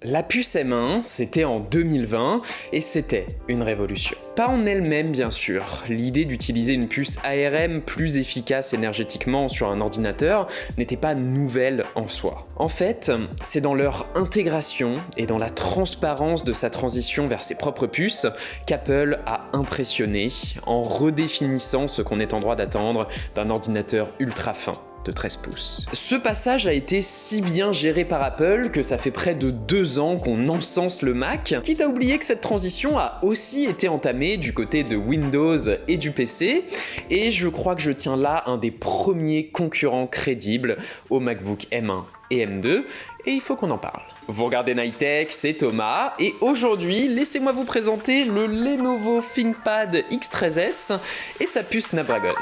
La puce M1, c'était en 2020 et c'était une révolution. Pas en elle-même bien sûr, l'idée d'utiliser une puce ARM plus efficace énergétiquement sur un ordinateur n'était pas nouvelle en soi. En fait, c'est dans leur intégration et dans la transparence de sa transition vers ses propres puces qu'Apple a impressionné en redéfinissant ce qu'on est en droit d'attendre d'un ordinateur ultra fin de 13 pouces. Ce passage a été si bien géré par Apple que ça fait près de 2 ans qu'on encense le Mac, quitte à oublier que cette transition a aussi été entamée du côté de Windows et du PC, et je crois que je tiens là un des premiers concurrents crédibles au MacBook M1 et M2, et il faut qu'on en parle. Vous regardez Nightech, c'est Thomas, et aujourd'hui, laissez-moi vous présenter le Lenovo ThinkPad X13S et sa puce Snapdragon.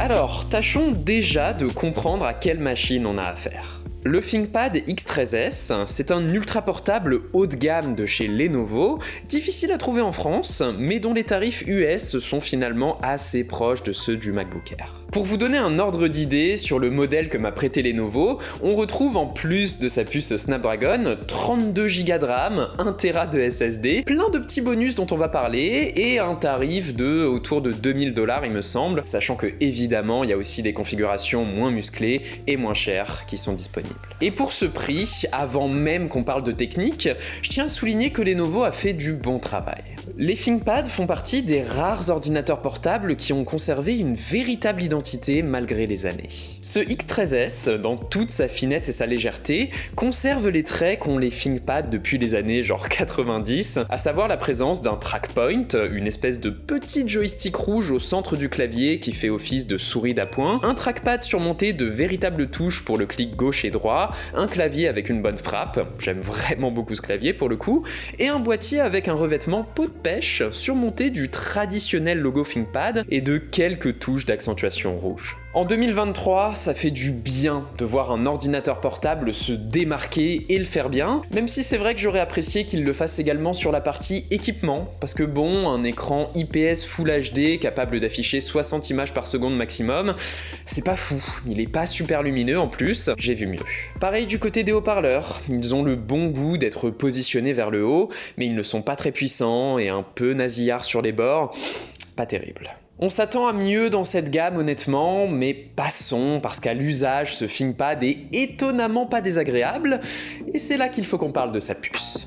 Alors, tâchons déjà de comprendre à quelle machine on a affaire. Le ThinkPad X13S, c'est un ultra portable haut de gamme de chez Lenovo, difficile à trouver en France, mais dont les tarifs US sont finalement assez proches de ceux du MacBook Air. Pour vous donner un ordre d'idée sur le modèle que m'a prêté Lenovo, on retrouve en plus de sa puce Snapdragon 32 Go de RAM, 1 Tera de SSD, plein de petits bonus dont on va parler et un tarif de autour de 2000 $ il me semble, sachant que évidemment il y a aussi des configurations moins musclées et moins chères qui sont disponibles. Et pour ce prix, avant même qu'on parle de technique, je tiens à souligner que Lenovo a fait du bon travail. Les ThinkPad font partie des rares ordinateurs portables qui ont conservé une véritable identité malgré les années. Ce X13S, dans toute sa finesse et sa légèreté, conserve les traits qu'ont les ThinkPad depuis les années genre 90, à savoir la présence d'un trackpoint, une espèce de petit joystick rouge au centre du clavier qui fait office de souris d'appoint, un trackpad surmonté de véritables touches pour le clic gauche et droit, un clavier avec une bonne frappe, j'aime vraiment beaucoup ce clavier pour le coup, et un boîtier avec un revêtement peau de pêche surmonté du traditionnel logo ThinkPad et de quelques touches d'accentuation rouge. En 2023, ça fait du bien de voir un ordinateur portable se démarquer et le faire bien, même si c'est vrai que j'aurais apprécié qu'il le fasse également sur la partie équipement, parce que bon, un écran IPS Full HD capable d'afficher 60 images par seconde maximum, c'est pas fou, il est pas super lumineux en plus, j'ai vu mieux. Pareil du côté des haut-parleurs, ils ont le bon goût d'être positionnés vers le haut, mais ils ne sont pas très puissants et un peu nasillards sur les bords, pas terrible. On s'attend à mieux dans cette gamme honnêtement, mais passons parce qu'à l'usage ce ThinkPad est étonnamment pas désagréable, et c'est là qu'il faut qu'on parle de sa puce.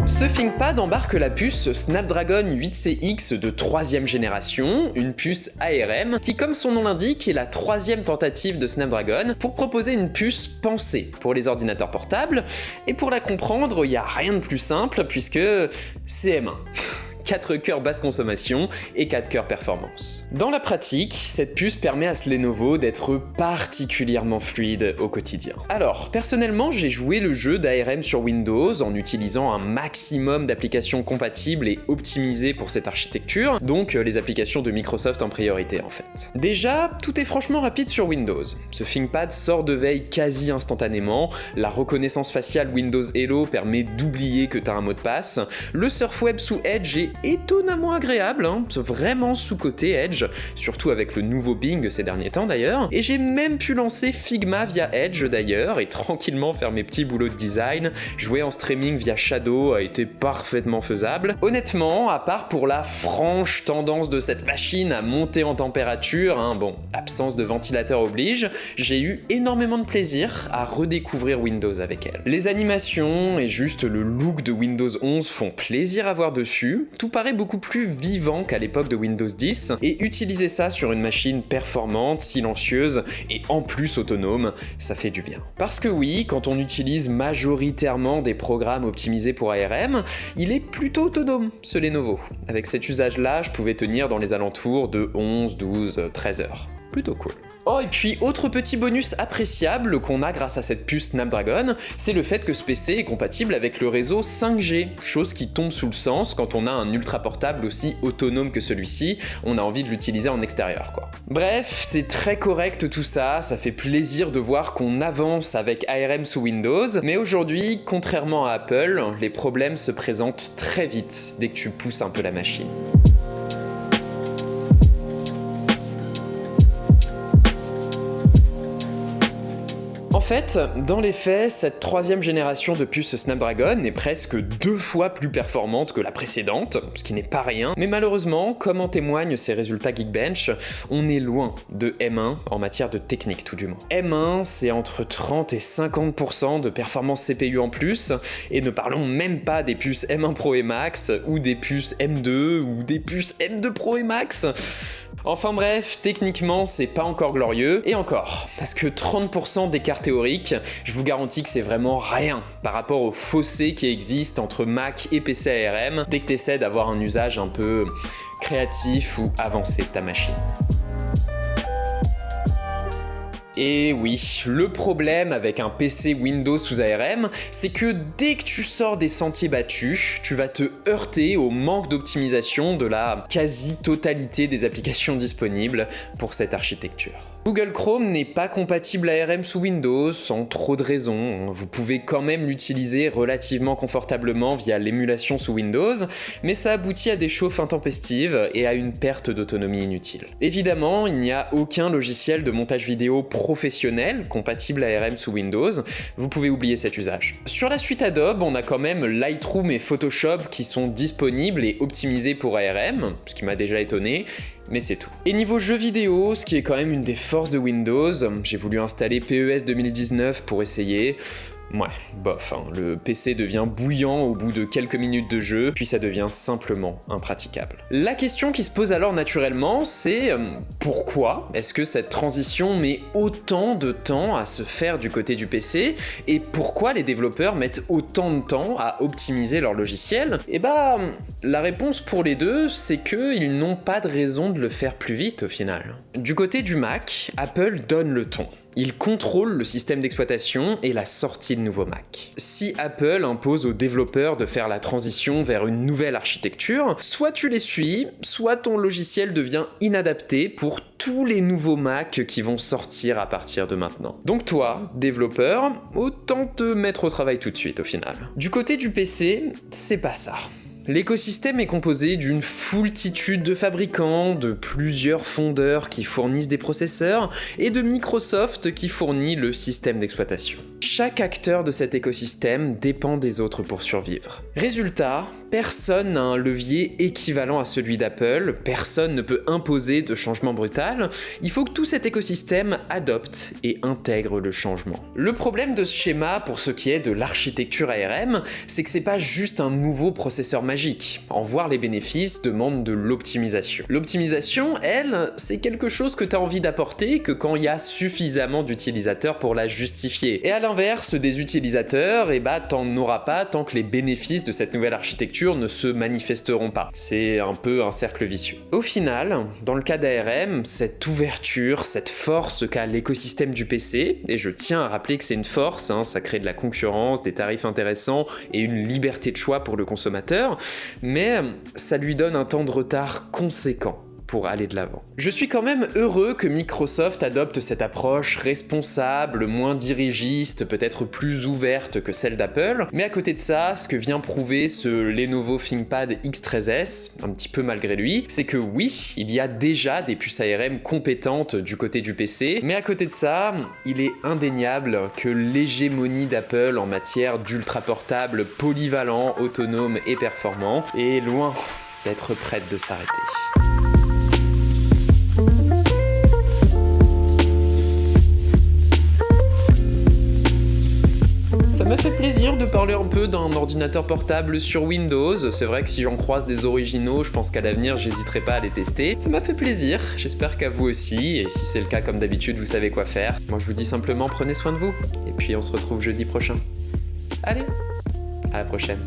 Ce ThinkPad embarque la puce Snapdragon 8CX de 3ème génération, une puce ARM qui, comme son nom l'indique, est la 3ème tentative de Snapdragon pour proposer une puce pensée pour les ordinateurs portables, et pour la comprendre, il n'y a rien de plus simple puisque c'est M1. 4 cœurs basse consommation et 4 cœurs performance. Dans la pratique, cette puce permet à ce Lenovo d'être particulièrement fluide au quotidien. Alors, personnellement, j'ai joué le jeu d'ARM sur Windows en utilisant un maximum d'applications compatibles et optimisées pour cette architecture, donc les applications de Microsoft en priorité en fait. Déjà, tout est franchement rapide sur Windows. Ce ThinkPad sort de veille quasi instantanément, la reconnaissance faciale Windows Hello permet d'oublier que t'as un mot de passe, le surf web sous Edge est étonnamment agréable, vraiment sous-côté Edge, surtout avec le nouveau Bing ces derniers temps d'ailleurs, et j'ai même pu lancer Figma via Edge d'ailleurs, et tranquillement faire mes petits boulots de design, jouer en streaming via Shadow a été parfaitement faisable. Honnêtement, à part pour la franche tendance de cette machine à monter en température, absence de ventilateur oblige, j'ai eu énormément de plaisir à redécouvrir Windows avec elle. Les animations et juste le look de Windows 11 font plaisir à voir dessus, tout paraît beaucoup plus vivant qu'à l'époque de Windows 10, et utiliser ça sur une machine performante, silencieuse et en plus autonome, ça fait du bien. Parce que oui, quand on utilise majoritairement des programmes optimisés pour ARM, il est plutôt autonome, ce Lenovo. Avec cet usage-là, je pouvais tenir dans les alentours de 11, 12, 13 heures. Plutôt cool. Oh, et puis autre petit bonus appréciable qu'on a grâce à cette puce Snapdragon, c'est le fait que ce PC est compatible avec le réseau 5G, chose qui tombe sous le sens quand on a un ultra portable aussi autonome que celui-ci, on a envie de l'utiliser en extérieur quoi. Bref, c'est très correct tout ça, ça fait plaisir de voir qu'on avance avec ARM sous Windows, mais aujourd'hui, contrairement à Apple, les problèmes se présentent très vite dès que tu pousses un peu la machine. En fait, dans les faits, cette troisième génération de puces Snapdragon est presque 2 fois plus performante que la précédente, ce qui n'est pas rien, mais malheureusement, comme en témoignent ces résultats Geekbench, on est loin de M1 en matière de technique tout du moins. M1, c'est entre 30 et 50% de performance CPU en plus, et ne parlons même pas des puces M1 Pro et Max, ou des puces M2, ou des puces M2 Pro et Max. Enfin bref, techniquement c'est pas encore glorieux, et encore, parce que 30% d'écart théorique, je vous garantis que c'est vraiment rien par rapport au fossé qui existe entre Mac et PC ARM dès que t'essaies d'avoir un usage un peu créatif ou avancé de ta machine. Et oui, le problème avec un PC Windows sous ARM, c'est que dès que tu sors des sentiers battus, tu vas te heurter au manque d'optimisation de la quasi-totalité des applications disponibles pour cette architecture. Google Chrome n'est pas compatible ARM sous Windows, sans trop de raisons. Vous pouvez quand même l'utiliser relativement confortablement via l'émulation sous Windows, mais ça aboutit à des chauffes intempestives et à une perte d'autonomie inutile. Évidemment, il n'y a aucun logiciel de montage vidéo professionnel compatible ARM sous Windows, vous pouvez oublier cet usage. Sur la suite Adobe, on a quand même Lightroom et Photoshop qui sont disponibles et optimisés pour ARM, ce qui m'a déjà étonné, mais c'est tout. Et niveau jeux vidéo, ce qui est quand même une des forces de Windows, j'ai voulu installer PES 2019 pour essayer. Ouais, bof, hein. Le PC devient bouillant au bout de quelques minutes de jeu, puis ça devient simplement impraticable. La question qui se pose alors naturellement, c'est pourquoi est-ce que cette transition met autant de temps à se faire du côté du PC, et pourquoi les développeurs mettent autant de temps à optimiser leur logiciel? Et bah, la réponse pour les deux, c'est qu'ils n'ont pas de raison de le faire plus vite au final. Du côté du Mac, Apple donne le ton. Il contrôle le système d'exploitation et la sortie de nouveaux Mac. Si Apple impose aux développeurs de faire la transition vers une nouvelle architecture, soit tu les suis, soit ton logiciel devient inadapté pour tous les nouveaux Mac qui vont sortir à partir de maintenant. Donc toi, développeur, autant te mettre au travail tout de suite au final. Du côté du PC, c'est pas ça. L'écosystème est composé d'une foultitude de fabricants, de plusieurs fondeurs qui fournissent des processeurs, et de Microsoft qui fournit le système d'exploitation. Chaque acteur de cet écosystème dépend des autres pour survivre. Résultat, personne n'a un levier équivalent à celui d'Apple, personne ne peut imposer de changement brutal, il faut que tout cet écosystème adopte et intègre le changement. Le problème de ce schéma pour ce qui est de l'architecture ARM, c'est que c'est pas juste un nouveau processeur magique. En voir les bénéfices demande de l'optimisation. L'optimisation, elle, c'est quelque chose que tu as envie d'apporter que quand il y a suffisamment d'utilisateurs pour la justifier. Et à l'inverse des utilisateurs, eh bah t'en auras pas tant que les bénéfices de cette nouvelle architecture ne se manifesteront pas. C'est un peu un cercle vicieux. Au final, dans le cas d'ARM, cette ouverture, cette force qu'a l'écosystème du PC, et je tiens à rappeler que c'est une force, ça crée de la concurrence, des tarifs intéressants et une liberté de choix pour le consommateur, mais ça lui donne un temps de retard conséquent pour aller de l'avant. Je suis quand même heureux que Microsoft adopte cette approche responsable, moins dirigiste, peut-être plus ouverte que celle d'Apple, mais à côté de ça, ce que vient prouver ce Lenovo ThinkPad X13S, un petit peu malgré lui, c'est que oui, il y a déjà des puces ARM compétentes du côté du PC, mais à côté de ça, il est indéniable que l'hégémonie d'Apple en matière d'ultra portable polyvalent, autonome et performant est loin d'être prête de s'arrêter. Ça m'a fait plaisir de parler un peu d'un ordinateur portable sur Windows. C'est vrai que si j'en croise des originaux, je pense qu'à l'avenir, j'hésiterai pas à les tester. Ça m'a fait plaisir, j'espère qu'à vous aussi, et si c'est le cas, comme d'habitude, vous savez quoi faire. Moi, je vous dis simplement, prenez soin de vous, et puis on se retrouve jeudi prochain. Allez, à la prochaine.